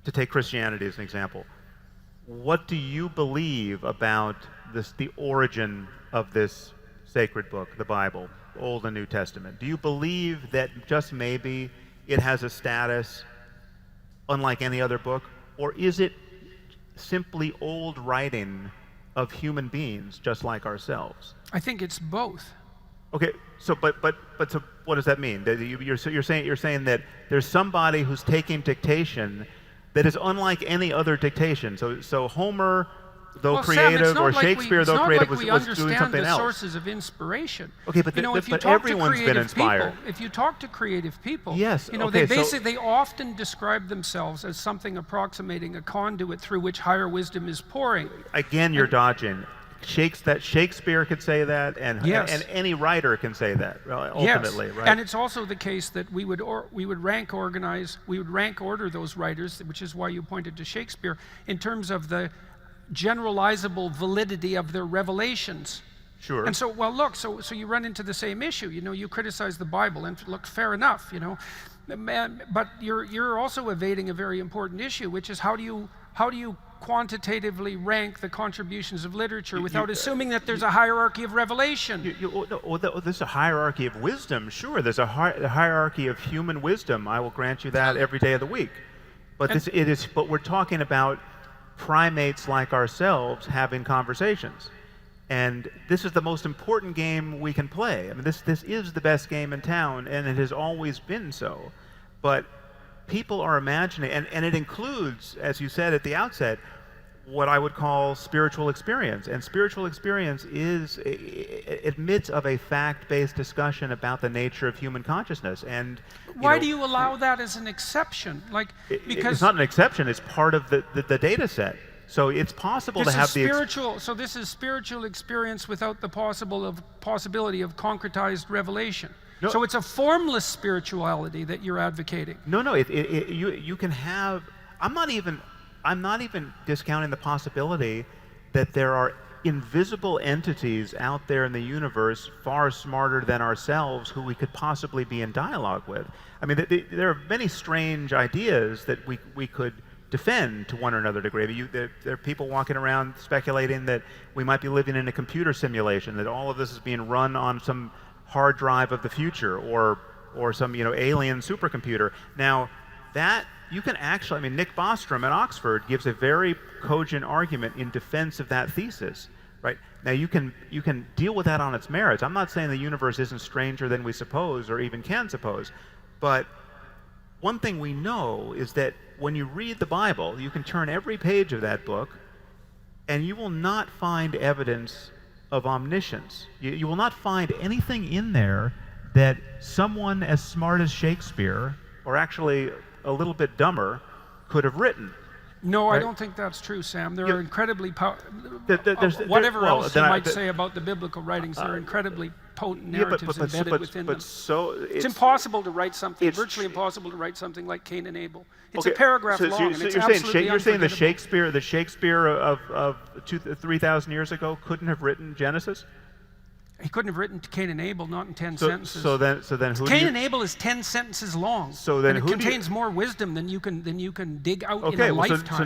to take Christianity as an example, what do you believe about the origin of this sacred book, the Bible, Old and New Testament? Do you believe that just maybe it has a status unlike any other book, or is it simply old writing of human beings just like ourselves? I think it's both. Okay, so but so what does that mean? That you're saying that there's somebody who's taking dictation that is unlike any other dictation. So Homer, though creative, Sam, or Shakespeare, though creative, was doing something else. It's not like we understand the sources of inspiration. Okay, but, but everyone's been inspired. If you talk to creative people, yes, they often describe themselves as something approximating a conduit through which higher wisdom is pouring. Again, you're dodging. Shakespeare could say that, and any writer can say that. Ultimately, yes. Right? And it's also the case that we would rank order those writers, which is why you pointed to Shakespeare, in terms of the generalizable validity of their revelations. Sure. And so, well, look, so you run into the same issue. You criticize the Bible, and look, fair enough. But you're also evading a very important issue, which is how do you quantitatively rank the contributions of literature without assuming that there's a hierarchy of revelation? There's a hierarchy of wisdom, sure. There's a hierarchy of human wisdom. I will grant you that every day of the week. But But we're talking about primates like ourselves having conversations, and this is the most important game we can play. I mean, this is the best game in town, and it has always been so. But people are imagining, and it includes, as you said at the outset, what I would call spiritual experience. And spiritual experience admits of a fact-based discussion about the nature of human consciousness. And why do you allow that as an exception? Because it's not an exception. It's part of the data set. So it's possible to have so this is spiritual experience without the possibility of concretized revelation. No. So it's a formless spirituality that you're advocating. No. You can have. I'm not even discounting the possibility that there are invisible entities out there in the universe far smarter than ourselves who we could possibly be in dialogue with. I mean, there are many strange ideas that we could defend to one or another degree. There are people walking around speculating that we might be living in a computer simulation, that all of this is being run on some hard drive of the future, or some alien supercomputer. Now, that you can actually, I mean, Nick Bostrom at Oxford gives a very cogent argument in defense of that thesis. Right? Now you can deal with that on its merits. I'm not saying the universe isn't stranger than we suppose or even can suppose, but one thing we know is that when you read the Bible, you can turn every page of that book and you will not find evidence of omniscience. You will not find anything in there that someone as smart as Shakespeare, or actually a little bit dumber, could have written. No, right? I don't think that's true, Sam. There are incredibly whatever else you might say about the biblical writings, there are incredibly potent narratives embedded within them. It's impossible to write something, virtually impossible to write something like Cain and Abel. It's a paragraph long, and it's absolutely you're saying the Shakespeare of 3,000 years ago couldn't have written Genesis? He couldn't have written Cain and Abel, not in 10 sentences. So then who Cain and Abel is 10 sentences long. So then and it contains more wisdom than you can dig out in a lifetime. So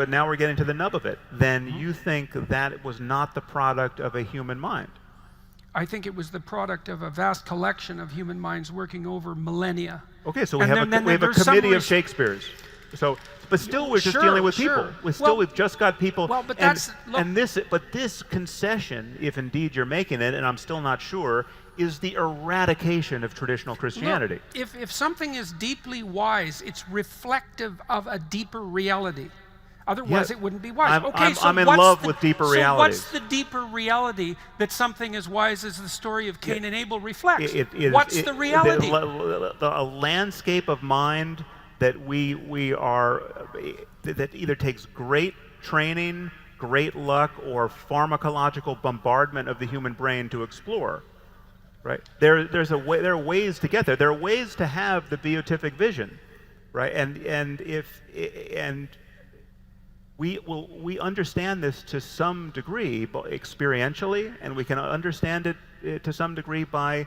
now we're getting to the nub of it. Then you think that was not the product of a human mind? I think it was the product of a vast collection of human minds working over millennia. Okay, so we have a committee of Shakespeare's. So, but still, we're just dealing with people. We've just got people. Well, but this concession, if indeed you're making it, and I'm still not sure, is the eradication of traditional Christianity. Look, if something is deeply wise, it's reflective of a deeper reality. Otherwise, it wouldn't be wise. I'm in love with deeper realities. So what's the deeper reality that something as wise as the story of Cain and Abel reflects? What's the reality? A landscape of mind that that either takes great training, great luck, or pharmacological bombardment of the human brain to explore. Right? There are ways to get there. There are ways to have the beatific vision, right? And we understand this to some degree experientially, and we can understand it to some degree by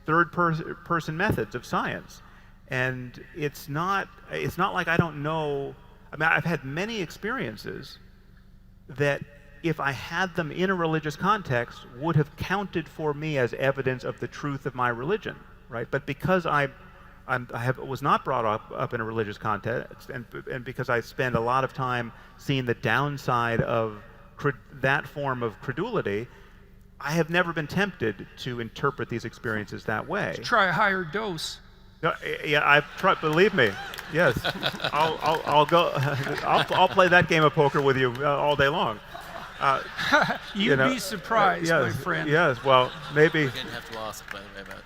third person methods of science. And it's not like I don't know. I mean, I've had many experiences that, if I had them in a religious context, would have counted for me as evidence of the truth of my religion, right? But because was not brought up in a religious context, and because I spend a lot of time seeing the downside of that form of credulity, I have never been tempted to interpret these experiences that way. Try a higher dose. Yeah, I've tried. Believe me, yes. I'll go. I'll play that game of poker with you all day long. You'd be surprised, yes, my friend. Yes. Well, maybe. We're going to have to ask about